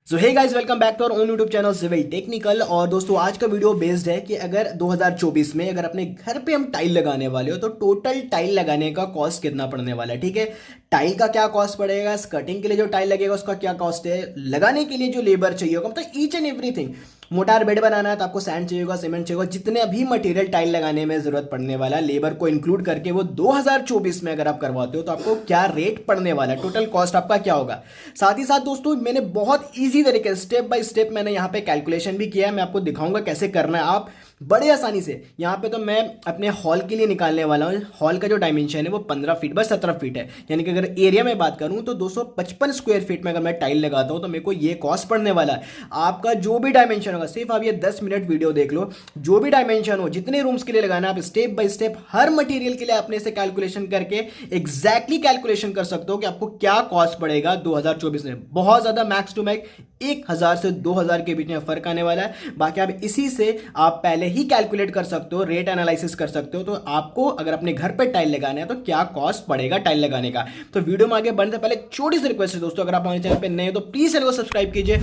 So hey guys, welcome back to our own YouTube channel civil technical. और दोस्तों, आज का वीडियो बेस्ड है कि अगर 2024 में अगर अपने घर पे हम टाइल लगाने वाले हो तो टोटल टाइल लगाने का कॉस्ट कितना पड़ने वाला है। ठीक है, टाइल का क्या कॉस्ट पड़ेगा, स्कर्टिंग के लिए जो टाइल लगेगा उसका क्या कॉस्ट है, लगाने के लिए जो लेबर चाहिए होगा, मतलब ईच एंड एवरीथिंग। मोटार बेड बनाना है तो आपको सैंड चाहिए होगा, सीमेंट चाहिए होगा, जितने भी मटेरियल टाइल लगाने में जरूरत पड़ने वाला है लेबर को इंक्लूड करके, वो 2024 में अगर आप करवाते हो तो आपको क्या रेट पड़ने वाला है, टोटल कॉस्ट आपका क्या होगा। साथ ही साथ दोस्तों, मैंने बहुत इजी तरीके स्टेप बाय स्टेप मैंने यहाँ पे कैलकुलेशन भी किया है। मैं आपको दिखाऊंगा कैसे करना है आप बड़े आसानी से। यहाँ पे तो मैं अपने हॉल के लिए निकालने वाला हूँ। हॉल का जो डायमेंशन है वो 15 फीट बाय 17 फीट है, यानी कि अगर एरिया में बात करूँ तो 255 स्क्वायर फीट में अगर मैं टाइल लगाता हूँ तो मेरे को ये कॉस्ट पड़ने वाला है। आपका जो भी डायमेंशन होगा, सिर्फ आप ये 10 मिनट वीडियो देख लो, जो भी डायमेंशन हो, जितने रूम्स के लिए लगाना, आप step by step her material के लिए अपने से कैलकुलेशन करके एग्जैक्टली कैलकुलेशन कर सकते हो कि आपको क्या कॉस्ट पड़ेगा 2024 में। बहुत ज्यादा मैक्स टू मैक्स 1000 से 2000 के बीच में फर्क आने वाला है। बाकी आप इसी से आप पहले ही कैलकुलेट कर सकते हो, रेट एनालिसिस कर सकते हो, तो आपको अगर अपने घर पे टाइल लगाना है तो क्या कॉस्ट पड़ेगा टाइल लगाने का। तो वीडियो में आगे बढ़ने से पहले छोटी सी रिक्वेस्ट है दोस्तों, अगर आप हमारे चैनल पे नए हो तो प्लीज चैनल को सब्सक्राइब कीजिए,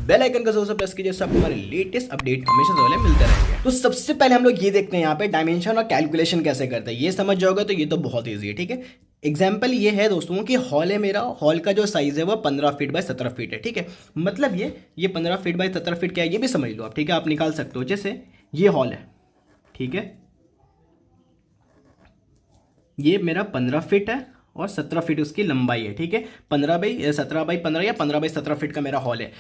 बेल आइकन का जरूर से प्रेस कीजिए, सबको हमारे लेटेस्ट अपडेट हमेशा से पहले मिलते रहेंगे। तो सबसे पहले हम लोग ये देखते हैं यहाँ पे डायमेंशन और कैलकुलेशन कैसे करते हैं। ये समझ जाओगे तो ये तो बहुत ईजी है। ठीक है, एग्जाम्पल ये है दोस्तों कि हॉल है मेरा, हॉल का जो साइज है वो 15 फीट बाय 17 फीट है। ठीक है, मतलब ये 15 फीट बाय 17 फीट क्या है ये भी समझ लो आप। ठीक है, आप निकाल सकते हो। जैसे ये हॉल है, ठीक है, ये मेरा 15 फीट है और 17 फीट उसकी लंबाई है। ठीक है, 15 बाई 17 बाई 15 या 15 बाई 17 फीट का मेरा हॉल है।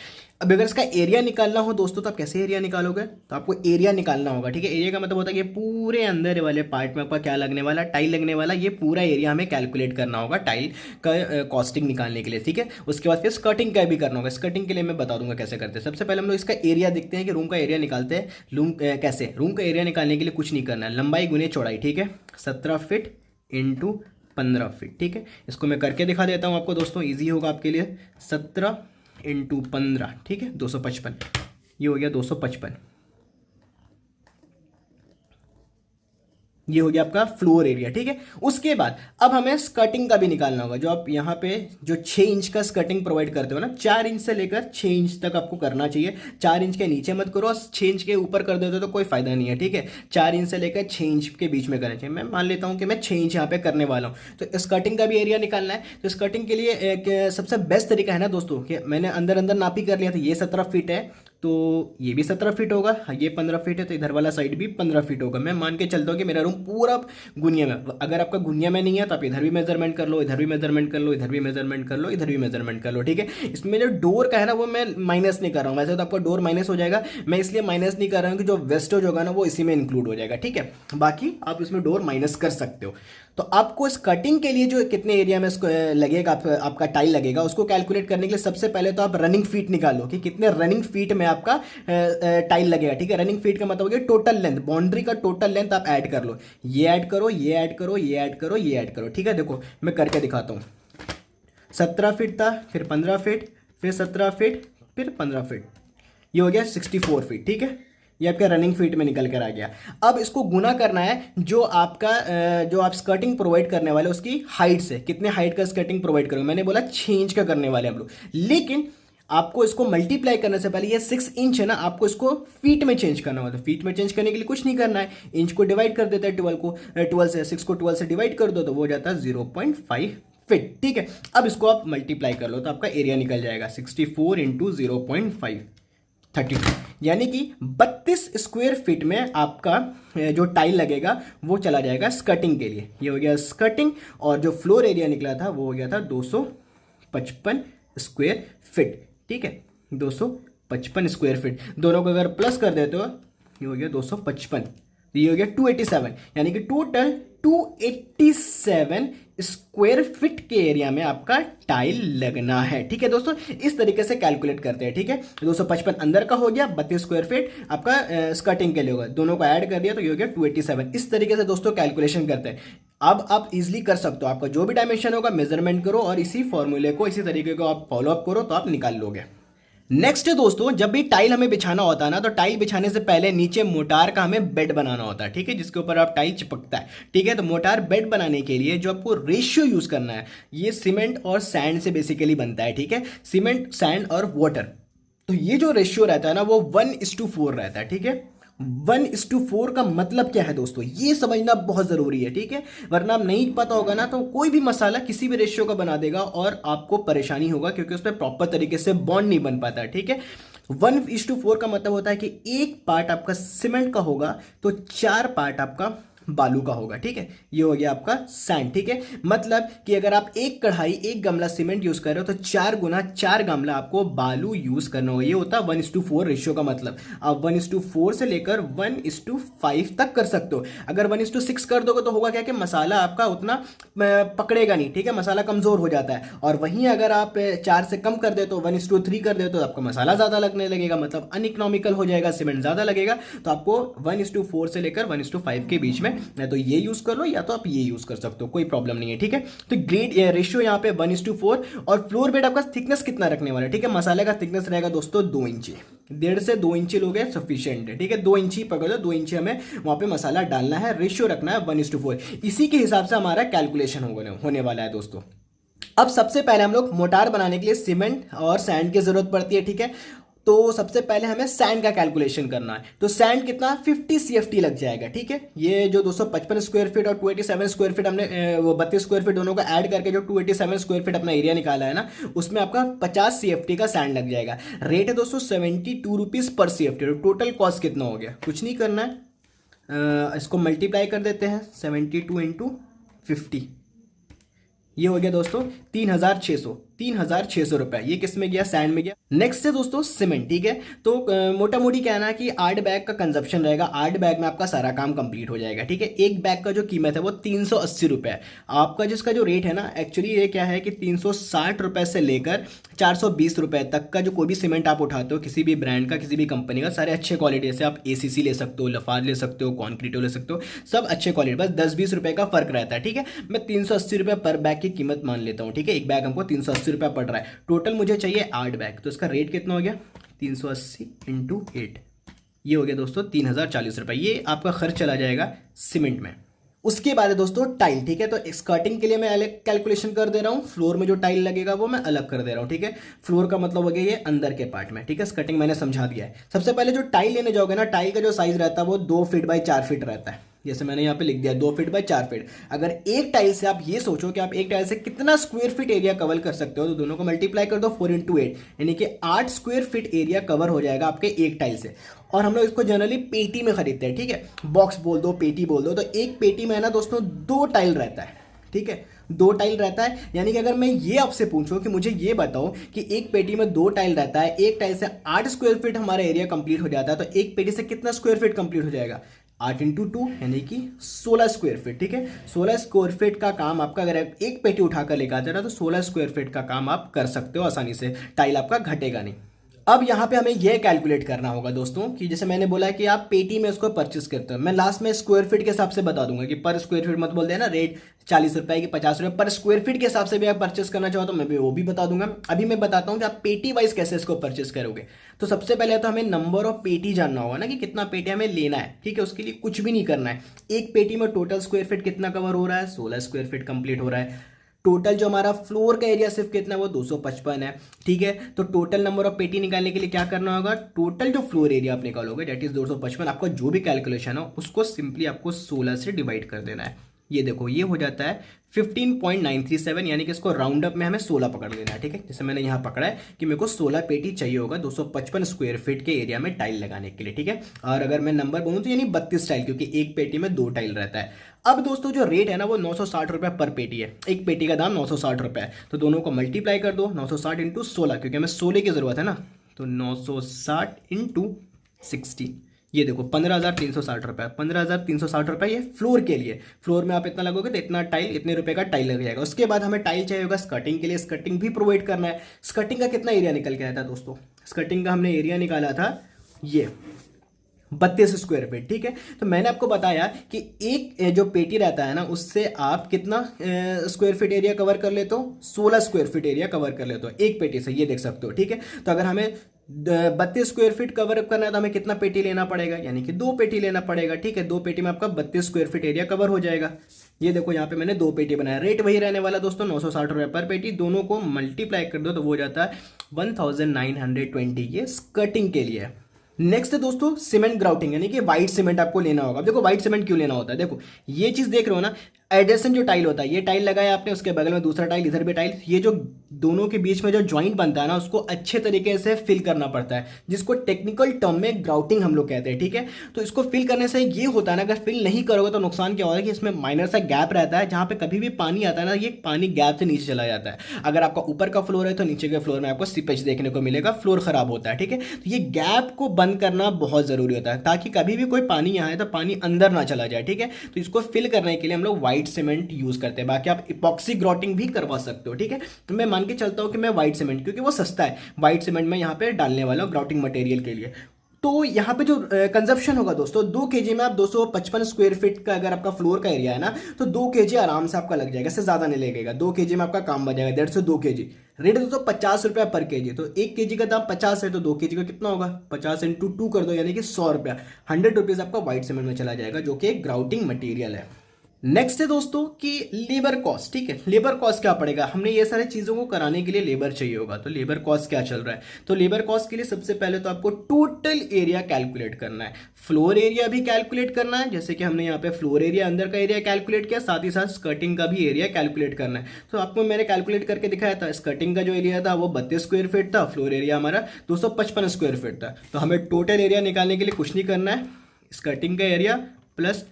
अब अगर इसका एरिया निकालना हो दोस्तों तो आप कैसे एरिया निकालोगे, तो आपको एरिया निकालना होगा। ठीक है, एरिया का मतलब होता है कि पूरे अंदर वाले पार्ट में आपका क्या लगने वाला, टाइल लगने वाला, ये पूरा एरिया हमें कैलकुलेट करना होगा टाइल का कॉस्टिंग निकालने के लिए। ठीक है, उसके बाद फिर स्कर्टिंग का भी करना होगा। स्कर्टिंग के लिए मैं बता दूंगा कैसे करते हैं। सबसे पहले हम लोग इसका एरिया देखते हैं कि रूम का एरिया निकालते हैं। कैसे रूम का एरिया निकालने के लिए कुछ नहीं करना है, लंबाई गुने चौड़ाई। ठीक है, 17 फीट इंटू 15 फीट। ठीक है, इसको मैं करके दिखा देता हूँ आपको दोस्तों, इजी होगा आपके लिए। 17 इंटू 15, ठीक है, 255। ये हो गया 255। ये हो गया आपका फ्लोर एरिया। ठीक है, उसके बाद अब हमें स्कर्टिंग का भी निकालना होगा। जो आप यहाँ पे जो 6 इंच का स्कर्टिंग प्रोवाइड करते हो ना, 4 इंच से लेकर 6 इंच तक आपको करना चाहिए। 4 इंच के नीचे मत करो, 6 इंच के ऊपर कर देते हो तो कोई फायदा नहीं है। ठीक है, 4 इंच से लेकर 6 इंच के बीच में करना चाहिए। मैं मान लेता हूँ कि मैं 6 इंच यहाँ पे करने वाला हूँ, तो स्कर्टिंग का भी एरिया निकालना है। तो स्कर्टिंग के लिए सबसे बेस्ट तरीका है ना दोस्तों कि मैंने अंदर अंदर नापी कर लिया था। ये 17 फीट है तो ये भी 17 फीट होगा, ये 15 फीट है तो इधर वाला साइड भी 15 फीट होगा। मैं मान के चलता हूँ कि मेरा रूम पूरा गुनिया में, अगर आपका गुनिया में नहीं है तो आप इधर भी मेजरमेंट कर लो, इधर भी मेजरमेंट कर लो, इधर भी मेजरमेंट कर लो, इधर भी मेजरमेंट कर लो। ठीक है, इसमें जो डोर का है ना वो मैं माइनस नहीं कर रहा हूँ। वैसे तो आपका डोर माइनस हो जाएगा, मैं इसलिए माइनस नहीं कर रहा हूँ कि जो वेस्टेज होगा ना वो इसी में इंक्लूड हो जाएगा। ठीक है, बाकी आप इसमें डोर माइनस कर सकते हो। तो आपको इस कटिंग के लिए जो कितने एरिया में इसको लगेगा, आपका टाइल लगेगा, उसको कैलकुलेट करने के लिए सबसे पहले तो आप रनिंग फीट निकालो कि कितने रनिंग फीट में आपका टाइल लगेगा। ठीक है, रनिंग फीट का मतलब हो गया टोटल लेंथ, बाउंड्री का टोटल लेंथ आप ऐड कर लो। ये ऐड करो, ये ऐड करो, ये ऐड करो, ये ऐड करो। ठीक है, देखो मैं करके दिखाता हूँ। 17 फीट था, फिर 15 फीट, फिर 17 फीट, फिर 15 फीट, ये हो गया 64 फीट। ठीक है, ये आपका रनिंग फीट में निकल कर आ गया। अब इसको गुना करना है जो आपका जो आप स्कर्टिंग प्रोवाइड करने वाले उसकी हाइट से, कितने हाइट का स्कर्टिंग प्रोवाइड करोगे। मैंने बोला 6 इंच का करने वाले हम लोग, लेकिन आपको इसको मल्टीप्लाई करने से पहले ये 6 इंच है ना, आपको इसको फीट में चेंज करना होगा। तो फीट में चेंज करने के लिए कुछ नहीं करना है, इंच को डिवाइड कर देता है 12 से, 6 को 12 से डिवाइड कर दो तो वो हो जाता है 0.5 फीट। ठीक है, अब इसको आप मल्टीप्लाई कर लो तो आपका एरिया निकल जाएगा 64 इंटू 0.5, 32, यानी कि 32 स्क्वायर फीट में आपका जो टाइल लगेगा वो चला जाएगा स्कर्टिंग के लिए। ये हो गया स्कर्टिंग, और जो फ्लोर एरिया निकला था वो हो गया था 255 स्क्वायर फीट। ठीक है, 255 स्क्वायर फीट, दोनों को अगर प्लस कर देते हो ये हो गया 255, ये हो गया 287, यानी कि टोटल 287 स्क्वायर फीट के एरिया में आपका टाइल लगना है। ठीक है दोस्तों, इस तरीके से कैलकुलेट करते हैं। ठीक है, 255 अंदर का हो गया, 32 स्क्वायर फीट आपका स्कर्टिंग के लिए होगा, दोनों को ऐड कर दिया तो ये हो गया 287। इस तरीके से दोस्तों कैलकुलेशन करते हैं। अब आप इजीली कर सकते हो, आपका जो भी डायमेंशन होगा मेजरमेंट करो और इसी फॉर्मूले को, इसी तरीके को आप फॉलो अप करो तो आप निकाल लोगे। नेक्स्ट दोस्तों, जब भी टाइल हमें बिछाना होता है ना, तो टाइल बिछाने से पहले नीचे मोटार का हमें बेड बनाना होता है। ठीक है, जिसके ऊपर आप टाइल चिपकता है। ठीक है, तो मोटार बेड बनाने के लिए जो आपको रेशियो यूज करना है, ये सीमेंट और सैंड से बेसिकली बनता है। ठीक है, सीमेंट, सैंड और वाटर, तो ये जो रेशियो रहता है ना वो 1:4 रहता है, ठीक है। 1:4 का मतलब क्या है दोस्तों, ये समझना बहुत जरूरी है, ठीक है। वरना आप नहीं पता होगा ना तो कोई भी मसाला किसी भी रेशियो का बना देगा और आपको परेशानी होगा, क्योंकि उसमें प्रॉपर तरीके से बॉन्ड नहीं बन पाता, ठीक है। 1:4 का मतलब होता है कि एक पार्ट आपका सीमेंट का होगा तो 4 पार्ट आपका बालू का होगा, ठीक है। ये हो गया आपका सैंड, ठीक है। मतलब कि अगर आप एक कढ़ाई एक गमला सीमेंट यूज कर रहे हो तो 4 गुना 4 गमला आपको बालू यूज करना होगा। ये होता है 1:4 रेशियो का मतलब। आप 1:4 से लेकर 1:5 तक कर सकते हो। अगर 1:6 कर दोगे तो होगा क्या कि मसाला आपका उतना पकड़ेगा नहीं, ठीक है, मसाला कमजोर हो जाता है। और वहीं अगर आप 4 से कम कर दे तो 1:3 कर दे तो आपका मसाला ज्यादा लगने लगेगा, मतलब अनइकोनॉमिकल हो जाएगा, सीमेंट ज्यादा लगेगा। तो आपको 1:4 से लेकर 1:5 के बीच में या तो ये यूज कर लो या तो आप ये यूज कर सकते हो, कोई प्रॉब्लम नहीं है, ठीक है। तो ग्रेड रेशियो यहाँ पे 1:4। और फ्लोर बेड आपका थिकनेस कितना रखने वाला है, ठीक है। मसाले का थिकनेस रहेगा दोस्तों 2 इंची, 1.5 से 2 इंची लोगे सफिशियंट है, ठीक है। 2 इंची पकड़ लो, 2 इंची हमें वहां पे मसाला डालना है। रेशियो रखना है 1:4। इसी के हिसाब से हमारा कैलकुलेशन होने वाला है दोस्तों। अब सबसे पहले हम लोग मोटार बनाने के लिए सीमेंट और सैंड की जरूरत पड़ती है, ठीक है। तो सबसे पहले हमें सैंड का कैलकुलेशन करना है। तो सैंड कितना 50 CFT लग जाएगा, ठीक है। ये जो 255 स्क्वायर फीट और 287 स्क्वायर फीट हमने वो 32 स्क्वायर फीट दोनों को ऐड करके जो 287 स्क्वायर फीट अपना एरिया निकाला है ना, उसमें आपका 50 CFT का सैंड लग जाएगा। रेट है दोस्तों 72 रुपीज़ पर CFT। तो टोटल कॉस्ट कितना हो गया, कुछ नहीं करना है, इसको मल्टीप्लाई कर देते हैं 72 इंटू 50। ये हो गया दोस्तों 3,600 रुपए। ये किस में गया, सैंड में गया। नेक्स्ट है दोस्तों सीमेंट, ठीक है। तो मोटा मोटी कहना है कि 8 बैग का कंजप्शन रहेगा, 8 बैग में आपका सारा काम कंप्लीट हो जाएगा, ठीक है। एक बैग का जो कीमत है वो 380 रुपए है आपका। जिसका जो रेट है ना एक्चुअली ये क्या है कि 360 रुपए से लेकर 420 रुपए तक का जो कोई भी सीमेंट आप उठाते हो किसी भी ब्रांड का किसी भी कंपनी का, सारे अच्छे क्वालिटी, जैसे आप ACC ले सकते हो, लफार्ज ले सकते हो, कॉन्क्रीटो ले सकते हो, सब अच्छे क्वालिटी, बस 10-20 रुपए का फर्क रहता है, ठीक है। मैं 380 रुपए पर बैग की कीमत मान लेता हूँ, ठीक है। एक बैग हमको 380 रुपये पड़ रहा है। टोटल मुझे चाहिए 8 बैग, तो इसका रेट कितना हो गया 380 इंटू 8। ये हो गया दोस्तों 3,040 रुपये। ये आपका खर्च चला जाएगा सीमेंट में। उसके बाद है दोस्तों टाइल, ठीक है। तो स्कर्टिंग के लिए मैं अलग कैलकुलेशन कर दे रहा हूँ, फ्लोर में जो टाइल लगेगा वो मैं अलग कर दे रहा हूँ, ठीक है। फ्लोर का मतलब हो गया ये अंदर के पार्ट में, ठीक है। स्कर्टिंग मैंने समझा दिया है। सबसे पहले जो टाइल लेने जाओगे ना, टाइल का जो साइज रहता है वो 2 फीट बाई 4 फीट रहता है। जैसे मैंने यहाँ पे लिख दिया 2 फीट बाई 4 फीट। अगर एक टाइल से आप ये सोचो कि आप एक टाइल से कितना स्क्वायर फीट एरिया कवर कर सकते हो, तो दोनों को मल्टीप्लाई कर दो 4x8, यानी कि 8 स्क्वायर फीट एरिया कवर हो जाएगा आपके एक टाइल से। और हम लोग इसको जनरली पेटी में खरीदते हैं, ठीक है। बॉक्स बोल दो, पेटी बोल दो। तो एक पेटी में है ना दोस्तों 2 टाइल रहता है, ठीक है। 2 टाइल रहता है, यानी कि अगर मैं ये आपसे पूछूं कि मुझे ये बताओ कि एक पेटी में 2 टाइल रहता है, एक टाइल से 8 स्क्वायर फीट हमारा एरिया कंप्लीट हो जाता है, तो एक पेटी से कितना स्क्वायर फीट कंप्लीट हो जाएगा, 8 इंटू 2 यानी कि 16 स्क्वायर फीट, ठीक है। 16 स्क्वायर फीट का काम आपका, अगर एक पेटी उठाकर लेकर आते ना तो 16 स्क्वायर फीट का काम आप कर सकते हो आसानी से, टाइल आपका घटेगा नहीं। अब यहाँ पे हमें यह कैलकुलेट करना होगा दोस्तों कि जैसे मैंने बोला कि आप पेटी में उसको परचेस करते हो, मैं लास्ट में स्क्वायर फीट के हिसाब से बता दूंगा कि पर स्क्वायर फीट मत बोल देना रेट 40 रुपए की 50 रुपए पर स्क्वायर फीट के हिसाब से भी आप परचेस करना चाहो तो मैं भी वो भी बता दूंगा। अभी मैं बताता हूँ कि आप पेटी वाइज कैसे इसको परचेस करोगे। तो सबसे पहले तो हमें नंबर ऑफ पेटी जानना होगा ना कि कितना पेटी हमें लेना है, ठीक है। उसके लिए कुछ भी नहीं करना है, एक पेटी में टोटल स्क्वायर फीट कितना कवर हो रहा है, 16 स्क्वायर फीट कंप्लीट हो रहा है। टोटल जो हमारा फ्लोर का एरिया सिर्फ कितना है वो 255 है, ठीक है। तो टोटल नंबर ऑफ पेटी निकालने के लिए क्या करना होगा, टोटल जो फ्लोर एरिया आप निकालोगे डेट इज 255, आपका जो भी कैलकुलेशन हो उसको सिंपली आपको 16 से डिवाइड कर देना है। ये देखो ये हो जाता है 15.937, यानी कि इसको राउंड अप में हमें 16 पकड़ लेना है, ठीक है। जैसे मैंने यहाँ पकड़ा है कि मेरे को 16 पेटी चाहिए होगा 255 स्क्वायर फीट के एरिया में टाइल लगाने के लिए, ठीक है। और अगर मैं नंबर बोलूँ तो यानी 32 टाइल, क्योंकि एक पेटी में 2 टाइल रहता है। अब दोस्तों जो रेट है ना वो 960 रुपये पर पेटी है, एक पेटी का दाम 960 रुपये है। तो दोनों को मल्टीप्लाई कर दो 960 इंटू 16, क्योंकि हमें 16 की जरूरत है ना। तो 960 इंटू 60, ये देखो 15,360 रुपये, 15,360 रुपये ये फ्लोर के लिए। फ्लोर में आप इतना लगोगे तो इतना टाइल, इतने रुपए का टाइल लग जाएगा। उसके बाद हमें टाइल चाहिए होगा स्कर्टिंग के लिए, स्कर्टिंग भी प्रोवाइड करना है। स्कर्टिंग का कितना एरिया निकल के आया था दोस्तों, स्कर्टिंग का हमने एरिया निकाला था ये 32 स्क्वायर फीट, ठीक है। तो मैंने आपको बताया कि एक जो पेटी रहता है ना उससे आप कितना स्क्वायर फीट एरिया कवर कर लेते हो, 16 स्क्वायर फीट एरिया कवर कर लेते हो एक पेटी से, ये देख सकते हो, ठीक है। तो अगर हमें 32 स्क्वायर फीट कवर करना है तो हमें कितना पेटी लेना पड़ेगा, यानी कि 2 पेटी लेना पड़ेगा, ठीक है। 2 पेटी में आपका 32 स्क्वायर फीट एरिया कवर हो जाएगा। ये देखो यहाँ पे मैंने 2 पेटी बनाया, रेट वही रहने वाला दोस्तों 960 रुपये पर पेटी, दोनों को मल्टीप्लाई कर दो तो वो हो जाता है 1920, ये स्कर्टिंग के लिए। नेक्स्ट है दोस्तों सीमेंट ग्राउटिंग, यानी कि व्हाइट सीमेंट आपको लेना होगा। देखो व्हाइट सीमेंट क्यों लेना होता है, देखो ये चीज़ देख रहे हो ना, एडजेसेंट जो टाइल होता है, ये टाइल लगाया आपने, उसके बगल में दूसरा टाइल, इधर भी टाइल, ये जो दोनों के बीच में जो ज्वाइंट बनता है ना, उसको अच्छे तरीके से फिल करना पड़ता है, जिसको टेक्निकल टर्म में ग्राउटिंग हम लोग कहते हैं, ठीक है। तो इसको फिल करने से ये होता है ना, अगर फिल नहीं करोगे तो नुकसान क्या होगा कि इसमें माइनर सा गैप रहता है, जहाँ पे कभी भी पानी आता है ना, ये पानी गैप से नीचे चला जाता है। अगर आपका ऊपर का फ्लोर है तो नीचे के फ्लोर में आपको सीपेज देखने को मिलेगा, फ्लोर खराब होता है, ठीक है। तो ये गैप को बंद करना बहुत ज़रूरी होता है, ताकि कभी भी कोई पानी यहाँ है तो पानी अंदर ना चला जाए, ठीक है। तो इसको फिल करने के लिए हम लोग व्हाइट सीमेंट यूज करते हैं, बाकी आप इपॉक्सी ग्राउटिंग भी करवा सकते हो, ठीक है। तो मैं मान के चलता हूँ कि मैं व्हाइट सीमेंट, क्योंकि वो सस्ता है, व्हाइट सीमेंट में यहाँ पे डालने वाला हूँ ग्राउटिंग मटेरियल के लिए। तो यहाँ पे जो कंजप्शन होगा दोस्तों, 2 kg में आप 255 स्क्वायर फीट का अगर आपका फ्लोर का एरिया है ना, तो 2 kg आराम से आपका लग जाएगा, इससे ज़्यादा नहीं लगेगा। 2 kg में आपका काम बन जाएगा, 150 2 kg। रेट दोस्तों 50 रुपया पर kg, तो 1 kg का दाम 50 है, तो 2 kg का कितना होगा, 50 × 2 कर दो, यानी कि 100 रुपया, 100 रुपीज़ आपका व्हाइट सीमेंट में चला जाएगा, जो कि एक ग्राउटिंग मटीरियल है। नेक्स्ट है दोस्तों कि लेबर कॉस्ट, ठीक है। लेबर कॉस्ट क्या पड़ेगा, हमने ये सारी चीज़ों को कराने के लिए लेबर चाहिए होगा, तो लेबर कॉस्ट क्या चल रहा है। तो लेबर कॉस्ट के लिए सबसे पहले तो आपको टोटल एरिया कैलकुलेट करना है, फ्लोर एरिया भी कैलकुलेट करना है, जैसे कि हमने यहाँ पे फ्लोर एरिया अंदर का एरिया कैलकुलेट किया, साथ ही साथ स्कर्टिंग का भी एरिया कैलकुलेट करना है। तो आपको मैंने कैलकुलेट करके दिखाया था, स्कर्टिंग का जो एरिया था वो 32 स्क्वायर फीट था, फ्लोर एरिया हमारा 255 स्क्वायर फीट था। तो हमें टोटल एरिया निकालने के लिए कुछ नहीं करना है, स्कर्टिंग का area plus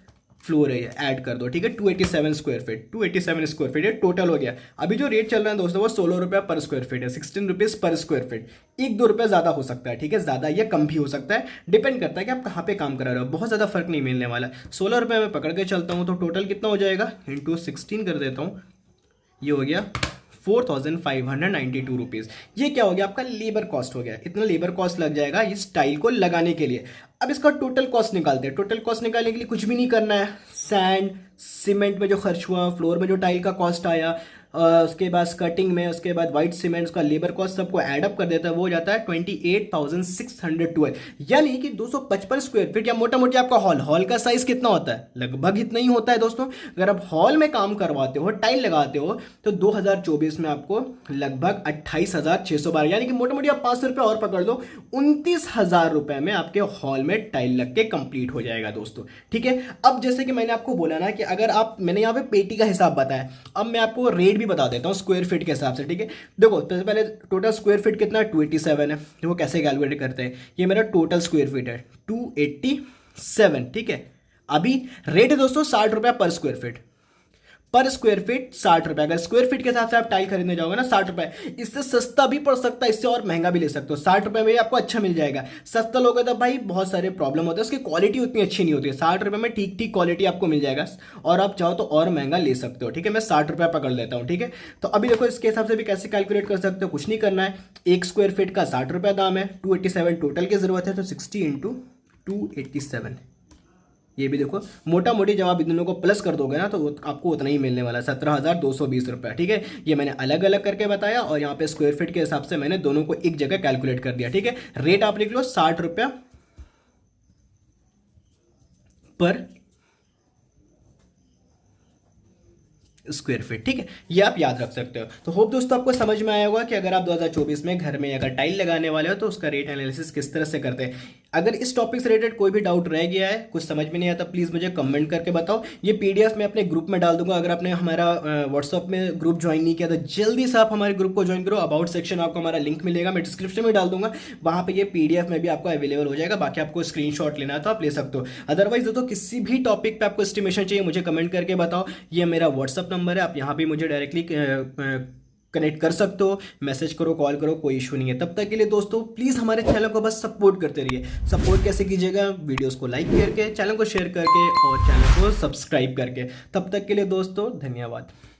floor area add कर दो, ठीक है। 287 स्क्वायर फीट, 287 स्क्वायर फीट ये टोटल हो गया। अभी जो रेट चल रहा है दोस्तों वो 16 रुपया पर स्क्वायर फीट है, 16 रुपीज़ पर स्क्वायर फीट। 1-2 रुपये ज़्यादा हो सकता है, ठीक है, ज़्यादा या कम भी हो सकता है, डिपेंड करता है कि आप कहाँ पे काम करा रहे हो, बहुत ज़्यादा फर्क नहीं मिलने वाला। 16 रुपये में पकड़ के चलता हूँ, तो टोटल कितना हो जाएगा, इंटू 16 कर देता हूँ, ये हो गया 4592 रुपीज़। ये क्या हो गया, आपका लेबर कॉस्ट हो गया, इतना लेबर कॉस्ट लग जाएगा इस टाइल को लगाने के लिए। अब इसका टोटल कॉस्ट निकालते हैं। टोटल कॉस्ट निकालने के लिए कुछ भी नहीं करना है, सैंड सीमेंट में जो खर्च हुआ, फ्लोर में जो टाइल का कॉस्ट आया, उसके बाद स्कर्टिंग में, उसके बाद व्हाइट सीमेंट का लेबर कॉस्ट सबको ऐड अप कर देता है, वो हो जाता है 28,612, यानी कि 255 स्क्वायर फीट, या मोटा मोटी आपका हॉल का साइज कितना होता है, लगभग इतना ही होता है दोस्तों। अगर आप हॉल में काम करवाते हो, टाइल लगाते हो, तो 2024 में आपको लगभग 28,612, यानी कि मोटा मोटी आप 500 रुपये और पकड़ लो, 29,000 रुपये में आपके हॉल में टाइल लग के कंप्लीट हो जाएगा दोस्तों, ठीक है। अब जैसे कि मैंने आपको बोला ना कि अगर आप, मैंने यहाँ पे पेटी का हिसाब बताया, अब मैं आपको रेट भी बता देता हूँ स्क्वायर फीट के हिसाब से, ठीक है। देखो तो पहले टोटल स्क्वायर फीट कितना, 287 है, देखो कैसे कैलकुलेट करते हैं, ये मेरा टोटल स्क्वायर फीट है 287, ठीक है। अभी रेट है दोस्तों 60 रुपया पर स्क्वायर फीट, पर स्क्वायर फीट 60 रुपए। अगर स्क्वायर फीट के हिसाब से आप टाइल खरीदने जाओगे ना 60 रुपए, इससे सस्ता भी पड़ सकता है, इससे और महंगा भी ले सकते हो। 60 रुपए में आपको अच्छा मिल जाएगा। सस्ता लोगे तो भाई बहुत सारे प्रॉब्लम होते हैं, उसकी क्वालिटी उतनी अच्छी नहीं होती है। 60 रुपए में ठीक ठीक क्वालिटी आपको मिल जाएगा, और आप चाहो तो और महंगा ले सकते हो, ठीक है। मैं 60 रुपया पकड़ लेता हूँ, ठीक है। तो अभी देखो इसके हिसाब से भी कैसे कैलकुलेट कर सकते हो, कुछ नहीं करना है, 1 स्क्वायर फीट का 60 रुपया दाम है, 287 टोटल की जरूरत है, तो 60 × 287, ये भी देखो मोटा मोटी जब आप इन दोनों को प्लस कर दोगे ना तो आपको उतना ही मिलने वाला है, 17,220 रुपये, ठीक है। ये मैंने अलग अलग करके बताया, और यहाँ पे स्क्वायर फीट के हिसाब से मैंने दोनों को एक जगह कैलकुलेट कर दिया, ठीक है। रेट आप लिख लो 60 रुपया पर स्क्वायर फीट, ठीक है, ये आप याद रख सकते हो। तो होप दोस्तों आपको समझ में आया होगा कि अगर आप 2024 में घर में अगर टाइल लगाने वाले हो तो उसका रेट एनालिसिस किस तरह से करते हैं। अगर इस टॉपिक से रिलेटेड कोई भी डाउट रह गया है, कुछ समझ में नहीं आता, प्लीज़ मुझे कमेंट करके बताओ। ये पीडीएफ मैं अपने ग्रुप में डाल दूंगा। अगर आपने हमारा व्हाट्सअप में ग्रुप ज्वाइन नहीं किया तो जल्दी से आप हमारे ग्रुप को ज्वाइन करो। अबाउट सेक्शन आपको हमारा लिंक मिलेगा, मैं डिस्क्रिप्शन में डाल दूंगा, वहाँ पे ये पीडीएफ में भी आपको अवेलेबल हो जाएगा। बाकी आपको स्क्रीनशॉट लेना है तो आप ले सकते हो। अदरवाइज दोस्तों किसी भी टॉपिक पे आपको एस्टिमेशन चाहिए मुझे कमेंट करके बताओ। ये मेरा व्हाट्सअप नंबर है, आप यहाँ भी मुझे डायरेक्टली कनेक्ट कर सकते हो, मैसेज करो, कॉल करो, कोई इशू नहीं है। तब तक के लिए दोस्तों प्लीज़ हमारे चैनल को बस सपोर्ट करते रहिए। सपोर्ट कैसे कीजिएगा, वीडियोस को लाइक करके, चैनल को शेयर करके और चैनल को सब्सक्राइब करके। तब तक के लिए दोस्तों धन्यवाद।